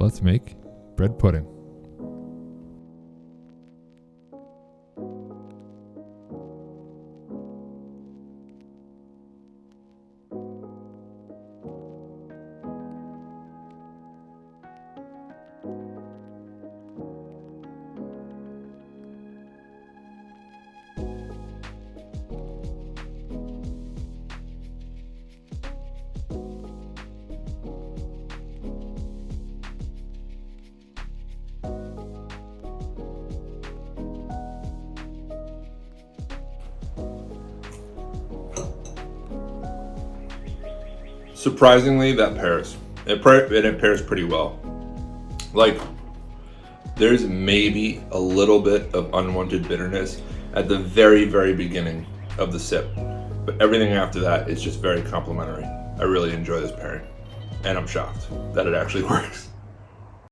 let's make bread pudding. Surprisingly, that pairs. It pairs pretty well. Like, there's maybe a little bit of unwanted bitterness at the very, very beginning of the sip, but everything after that is just very complimentary. I really enjoy this pairing, and I'm shocked that it actually works.